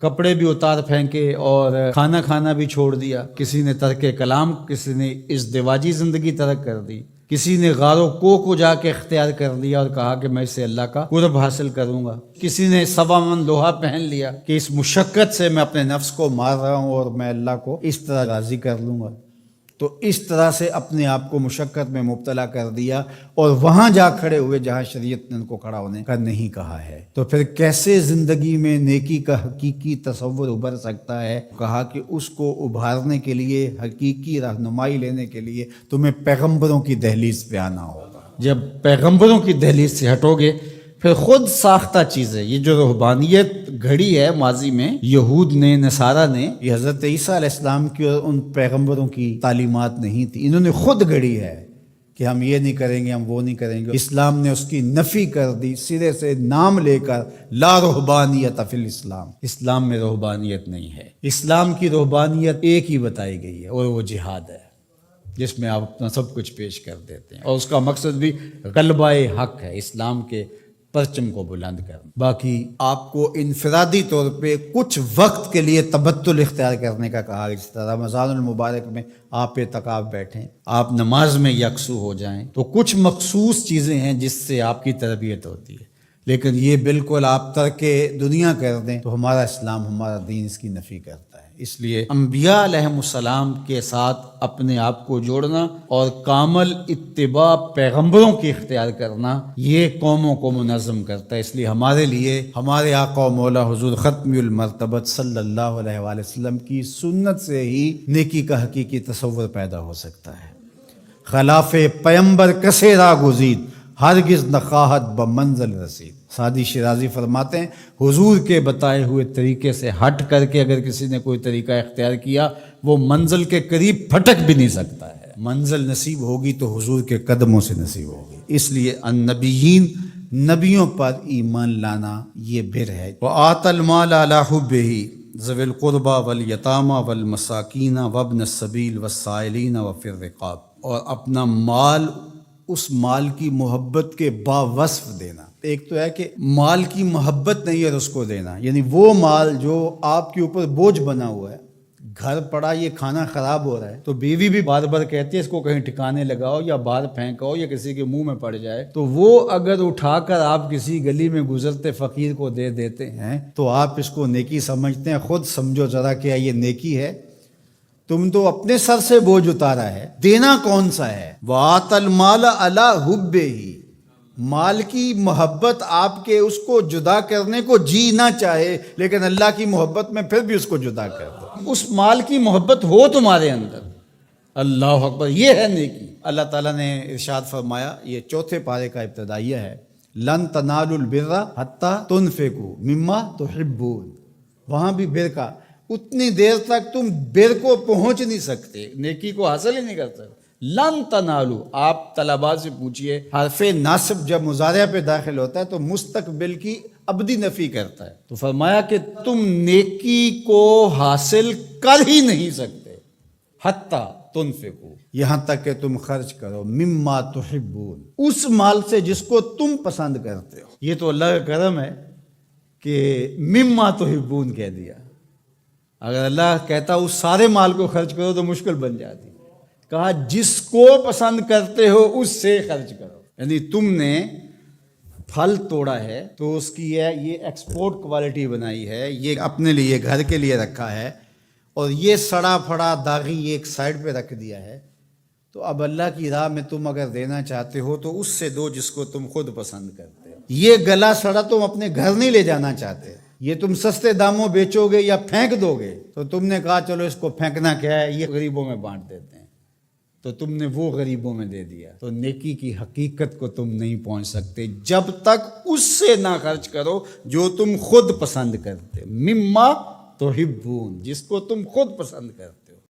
کپڑے بھی اتار پھینکے اور کھانا کھانا بھی چھوڑ دیا، کسی نے ترک کلام، کسی نے ازدواجی زندگی ترک کر دی، کسی نے غار و کوہ کو جا کے اختیار کر لیا اور کہا کہ میں اسے اللہ کا قرب حاصل کروں گا، کسی نے 1.25 من لوہا پہن لیا کہ اس مشقت سے میں اپنے نفس کو مار رہا ہوں اور میں اللہ کو اس طرح راضی کر لوں گا۔ تو اس طرح سے اپنے آپ کو مشقت میں مبتلا کر دیا اور وہاں جا کھڑے ہوئے جہاں شریعت نے ان کو کھڑا ہونے کا نہیں کہا ہے۔ تو پھر کیسے زندگی میں نیکی کا حقیقی تصور ابھر سکتا ہے؟ کہا کہ اس کو ابھارنے کے لیے، حقیقی رہنمائی لینے کے لیے تمہیں پیغمبروں کی دہلیز پہ آنا ہوگا۔ جب پیغمبروں کی دہلیز سے ہٹو گے پھر خود ساختہ چیز ہے۔ یہ جو رہبانیت گھڑی ہے ماضی میں یہود نے، نصارہ نے، یہ حضرت عیسیٰ علیہ السلام کی اور ان پیغمبروں کی تعلیمات نہیں تھی، انہوں نے خود گھڑی ہے کہ ہم یہ نہیں کریں گے، ہم وہ نہیں کریں گے۔ اسلام نے اس کی نفی کر دی، سرے سے نام لے کر، لا رہبانیت فی الاسلام، اسلام میں رہبانیت نہیں ہے۔ اسلام کی رہبانیت ایک ہی بتائی گئی ہے اور وہ جہاد ہے، جس میں آپ اپنا سب کچھ پیش کر دیتے ہیں، اور اس کا مقصد بھی غلبہ حق ہے، اسلام کے پرچم کو بلند کرنا۔ باقی آپ کو انفرادی طور پہ کچھ وقت کے لیے تبتل اختیار کرنے کا کہا، جس طرح رمضان المبارک میں آپ اعتکاف بیٹھیں، آپ نماز میں یکسو ہو جائیں، تو کچھ مخصوص چیزیں ہیں جس سے آپ کی تربیت ہوتی ہے، لیکن یہ بالکل آپ ترک دنیا کر دیں تو ہمارا اسلام، ہمارا دین اس کی نفی کرتا ہے۔ اس لیے انبیاء علیہ السلام کے ساتھ اپنے آپ کو جوڑنا اور کامل اتباع پیغمبروں کی اختیار کرنا، یہ قوموں کو منظم کرتا ہے۔ اس لیے ہمارے لیے ہمارے آقا و مولا حضور ختم المرتبت صلی اللہ علیہ وآلہ وسلم کی سنت سے ہی نیکی کا حقیقی تصور پیدا ہو سکتا ہے۔ خلاف پیمبر کسے را گزید، ہرگز نخواہت بمنزل رسید۔ سعدی شیرازی فرماتے ہیں حضور کے بتائے ہوئے طریقے سے ہٹ کر کے اگر کسی نے کوئی طریقہ اختیار کیا، وہ منزل کے قریب پھٹک بھی نہیں سکتا ہے۔ منزل نصیب ہوگی تو حضور کے قدموں سے نصیب ہوگی۔ اس لیے النبیین، نبیوں پر ایمان لانا یہ بر ہے۔ وآت المال علی حبہ ذوی القربى والیتامى والمساکین وابن السبیل والسائلین وفی الرقاب، اور اپنا مال اس مال کی محبت کے باوصف دینا۔ ایک تو ہے کہ مال کی محبت نہیں ہے اور اس کو دینا، یعنی وہ مال جو آپ کے اوپر بوجھ بنا ہوا ہے، گھر پڑا یہ کھانا خراب ہو رہا ہے تو بیوی بھی بار بار کہتی ہے اس کو کہیں ٹھکانے لگاؤ یا باہر پھینکاؤ یا کسی کے منہ میں پڑ جائے، تو وہ اگر اٹھا کر آپ کسی گلی میں گزرتے فقیر کو دے دیتے ہیں تو آپ اس کو نیکی سمجھتے ہیں۔ خود سمجھو ذرا کیا یہ نیکی ہے؟ تم تو اپنے سر سے بوجھ اتارا ہے، دینا کون سا ہے؟ وَآتَ الْمَالَ عَلَى حُبِّهِ، مال کی محبت آپ کے اس کو جدا کرنے کو جی نہ چاہے، لیکن اللہ کی محبت میں پھر بھی اس کو جدا کر دو۔ اس مال کی محبت ہو تمہارے اندر، اللہ اکبر، یہ ہے نیکی۔ اللہ تعالیٰ نے ارشاد فرمایا، یہ 4 پارے کا ابتدائیہ ہے، لَن تَنَالُوا الْبِرَّ حَتَّى تُنْفِقُوا مِمَّا تُحِبُّونَ، وہاں بھی بر کا، اتنی دیر تک تم بر کو پہنچ نہیں سکتے، نیکی کو حاصل ہی نہیں کر سکتے۔ لن تنالو، آپ طلباء سے پوچھئے، حرف ناصب جب مضارع پہ داخل ہوتا ہے تو مستقبل کی ابدی نفی کرتا ہے، تو فرمایا کہ تم نیکی کو حاصل کر ہی نہیں سکتے حتی تنفقو، یہاں تک کہ تم خرچ کرو، مما تحبون، اس مال سے جس کو تم پسند کرتے ہو۔ یہ تو اللہ کا کرم ہے کہ مما تحبون کہہ دیا، اگر اللہ کہتا اس سارے مال کو خرچ کرو تو مشکل بن جاتی، کہا جس کو پسند کرتے ہو اس سے خرچ کرو۔ یعنی تم نے پھل توڑا ہے تو اس کی یہ ایکسپورٹ کوالٹی بنائی ہے، یہ اپنے لیے گھر کے لیے رکھا ہے، اور یہ سڑا پھڑا داغی ایک سائڈ پہ رکھ دیا ہے، تو اب اللہ کی راہ میں تم اگر دینا چاہتے ہو تو اس سے دو جس کو تم خود پسند کرتے ہو۔ یہ گلا سڑا تم اپنے گھر نہیں لے جانا چاہتے، یہ تم سستے داموں بیچو گے یا پھینک دو گے، تو تم نے کہا چلو اس کو پھینکنا کیا ہے، یہ غریبوں میں بانٹ دیتے ہیں، تو تم نے وہ غریبوں میں دے دیا۔ تو نیکی کی حقیقت کو تم نہیں پہنچ سکتے جب تک اس سے نہ خرچ کرو جو تم خود پسند کرتے، مما تحبون، جس کو تم خود پسند کرتے۔